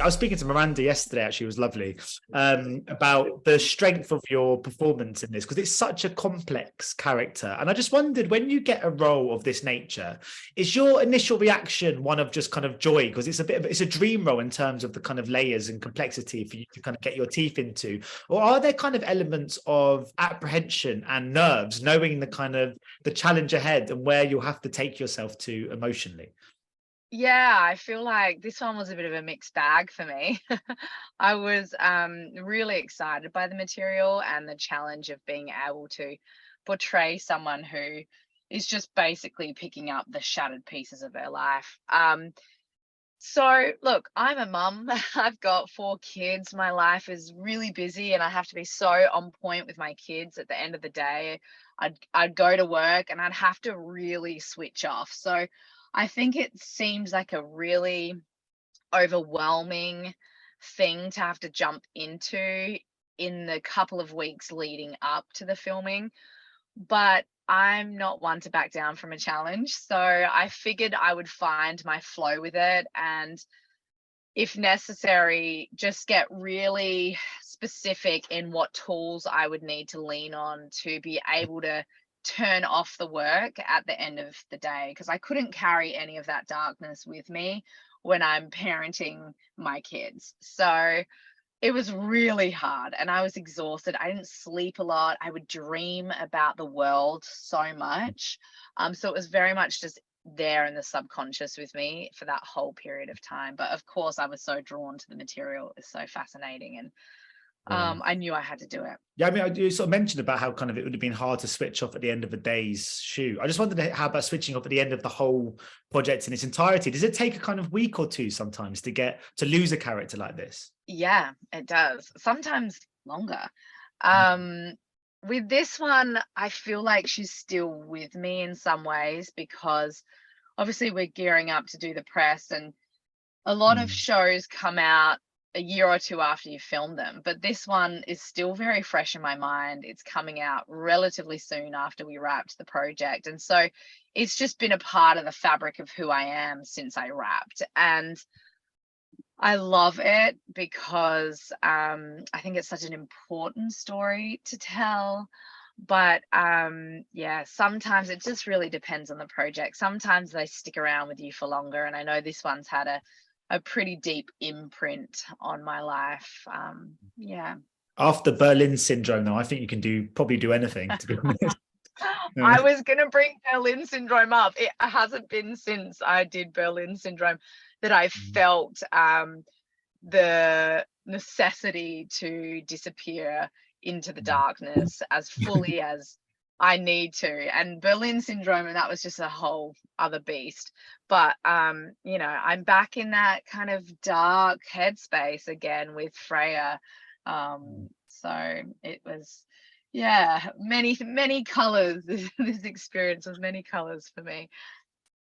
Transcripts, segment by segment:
I was speaking to Miranda yesterday, actually, it was lovely, about the strength of your performance in this, because it's such a complex character. And I just wondered, when you get a role of this nature, is your initial reaction one of just kind of joy? Because it's a dream role in terms of the kind of layers and complexity for you to kind of get your teeth into. Or are there kind of elements of apprehension and nerves, knowing the kind of the challenge ahead and where you'll have to take yourself to emotionally? Yeah, I feel like this one was a bit of a mixed bag for me. I was really excited by the material and the challenge of being able to portray someone who is just basically picking up the shattered pieces of her life. So look, I'm a mum. I've got 4 kids. My life is really busy and I have to be so on point with my kids. At the end of the day, I'd go to work and I'd have to really switch off. So I think it seems like a really overwhelming thing to have to jump into in the couple of weeks leading up to the filming. But I'm not one to back down from a challenge. So I figured I would find my flow with it, and if necessary, just get really specific in what tools I would need to lean on to be able to turn off the work at the end of the day, because I couldn't carry any of that darkness with me when I'm parenting my kids. So it was really hard and I was exhausted. I didn't sleep a lot. I would dream about the world so much. So it was very much just there in the subconscious with me for that whole period of time. But of course, I was so drawn to the material. It's so fascinating. And I knew I had to do it. Yeah, I mean, you sort of mentioned about how kind of it would have been hard to switch off at the end of a day's shoot. I just wondered how about switching off at the end of the whole project in its entirety? Does it take a kind of week or two sometimes to lose a character like this? Yeah, it does. Sometimes longer. With this one, I feel like she's still with me in some ways, because obviously we're gearing up to do the press, and a lot of shows come out a year or two after you film them, but this one is still very fresh in my mind. It's coming out relatively soon after we wrapped the project, and so it's just been a part of the fabric of who I am since I wrapped. And I love it because I think it's such an important story to tell. But yeah, sometimes it just really depends on the project. Sometimes they stick around with you for longer, and I know this one's had a pretty deep imprint on my life. Yeah. After Berlin syndrome, though, I think you can probably do anything, to be honest. I was going to bring Berlin syndrome up. It hasn't been since I did Berlin syndrome that I felt the necessity to disappear into the darkness as fully as I need to. And Berlin syndrome, and that was just a whole other beast. But you know, I'm back in that kind of dark headspace again with Freya. So it was, yeah, many colors. This experience was many colors for me.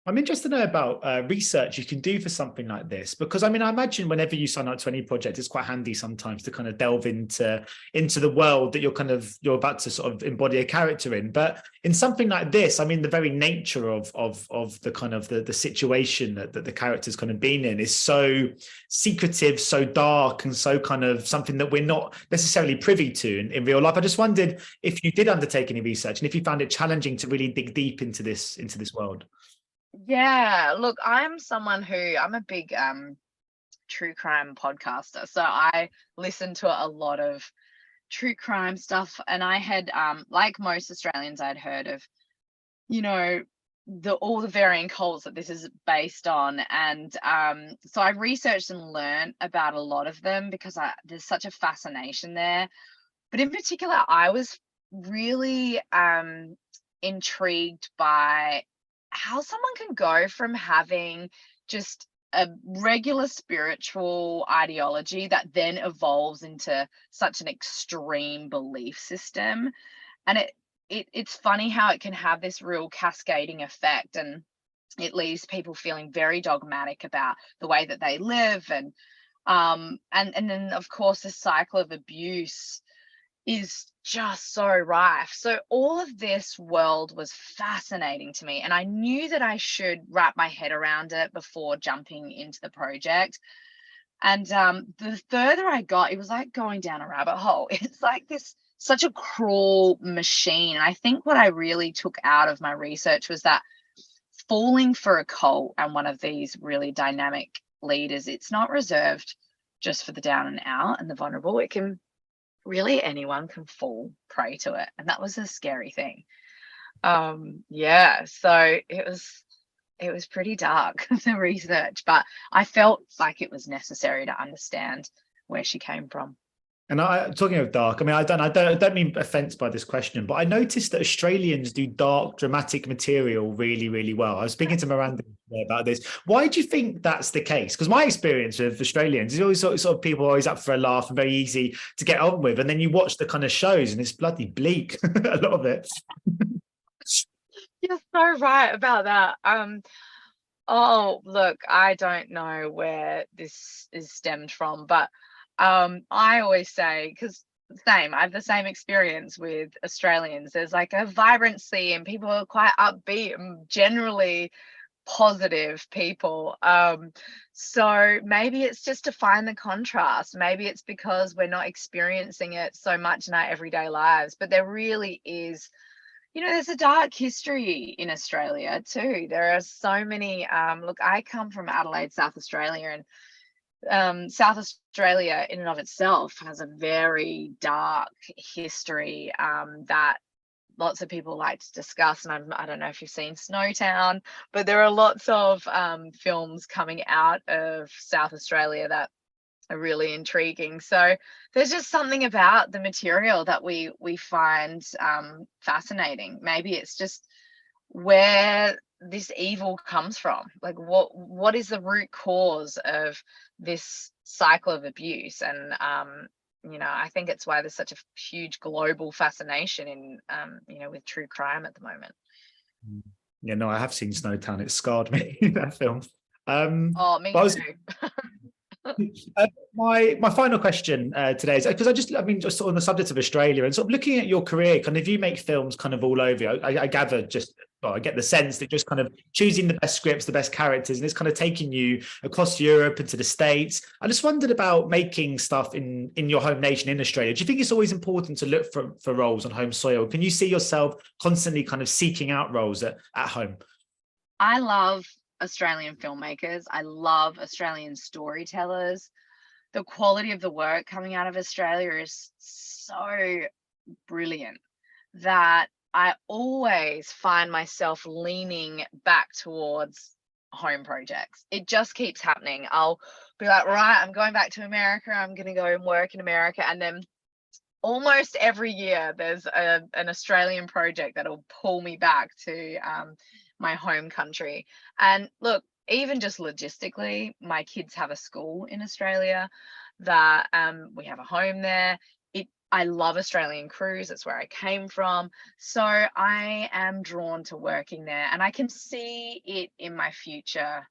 I'm interested to know about research you can do for something like this, because I mean, I imagine whenever you sign up to any project, it's quite handy sometimes to kind of delve into the world that you're about to sort of embody a character in. But in something like this, I mean, the very nature of the kind of the situation that the character's kind of been in is so secretive, so dark, and so kind of something that we're not necessarily privy to in real life. I just wondered if you did undertake any research and if you found it challenging to really dig deep into this world. Yeah, look, I'm a big true crime podcaster. So I listen to a lot of true crime stuff, and I had like most Australians, I'd heard of, you know, all the varying cults that this is based on. And so I researched and learned about a lot of them because there's such a fascination there. But in particular, I was really intrigued by how someone can go from having just a regular spiritual ideology that then evolves into such an extreme belief system. And it's funny how it can have this real cascading effect, and it leaves people feeling very dogmatic about the way that they live. And then of course the cycle of abuse is just so rife. So all of this world was fascinating to me, and I knew that I should wrap my head around it before jumping into the project. And the further I got, it was like going down a rabbit hole. It's like such a cruel machine. And I think what I really took out of my research was that falling for a cult and one of these really dynamic leaders, it's not reserved just for the down and out and the vulnerable. It can really, anyone can fall prey to it. And that was a scary thing. Yeah, so it was pretty dark, the research, but I felt like it was necessary to understand where she came from. And talking of dark, I mean, I don't mean offense by this question, but I noticed that Australians do dark, dramatic material really, really well. I was speaking to Miranda about this. Why do you think that's the case? Because my experience with Australians is always sort of people always up for a laugh and very easy to get on with. And then you watch the kind of shows and it's bloody bleak, a lot of it. You're so right about that. Oh, look, I don't know where this is stemmed from, but I always say, because I have the same experience with Australians. There's like a vibrancy and people are quite upbeat and generally positive people. So maybe it's just to find the contrast. Maybe it's because we're not experiencing it so much in our everyday lives, but there really is, there's a dark history in Australia too. There are so many, look, I come from Adelaide, South Australia, and South Australia in and of itself has a very dark history that lots of people like to discuss. And I don't know if you've seen Snowtown, but there are lots of films coming out of South Australia that are really intriguing. So there's just something about the material that we find fascinating. Maybe it's just where this evil comes from. Like what is the root cause of this cycle of abuse? And I think it's why there's such a huge global fascination in with true crime at the moment. Yeah, no, I have seen Snowtown. It scarred me, that film. Me too. My final question today is because just sort of on the subject of Australia and sort of looking at your career, kind of you make films kind of all over. I gather I get the sense that just kind of choosing the best scripts, the best characters, and it's kind of taking you across Europe and to the States. I just wondered about making stuff in your home nation in Australia. Do you think it's always important to look for roles on home soil? Can you see yourself constantly kind of seeking out roles at home? I love Australian filmmakers. I love Australian storytellers. The quality of the work coming out of Australia is so brilliant that I always find myself leaning back towards home projects. It just keeps happening. I'll be like, right, I'm going back to America. I'm going to go and work in America. And then almost every year there's an Australian project that'll pull me back to my home country. And look, even just logistically, my kids have a school in Australia, that we have a home there. I love Australian crews. That's where I came from. So I am drawn to working there, and I can see it in my future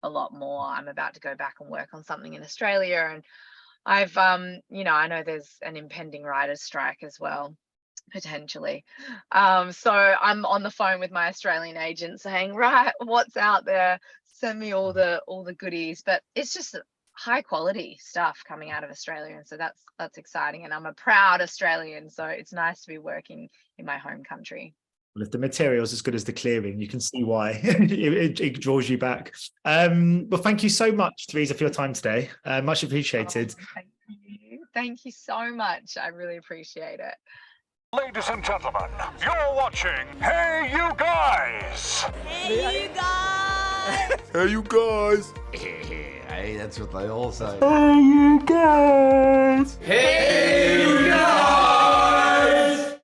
a lot more. I'm about to go back and work on something in Australia, and I've I know there's an impending writers' strike as well, potentially. So I'm on the phone with my Australian agent saying, right, what's out there? Send me all the goodies. But it's just high quality stuff coming out of Australia, and so that's exciting. And I'm a proud Australian, so it's nice to be working in my home country. Well, if the material's as good as the clearing, you can see why it draws you back. Well, thank you so much, Teresa, for your time today. Much appreciated. Thank you so much. I really appreciate it. Ladies and gentlemen, you're watching Hey You Guys! Hey you guys! Hey you guys! Hey, that's what they all say. Hey you guys! Hey!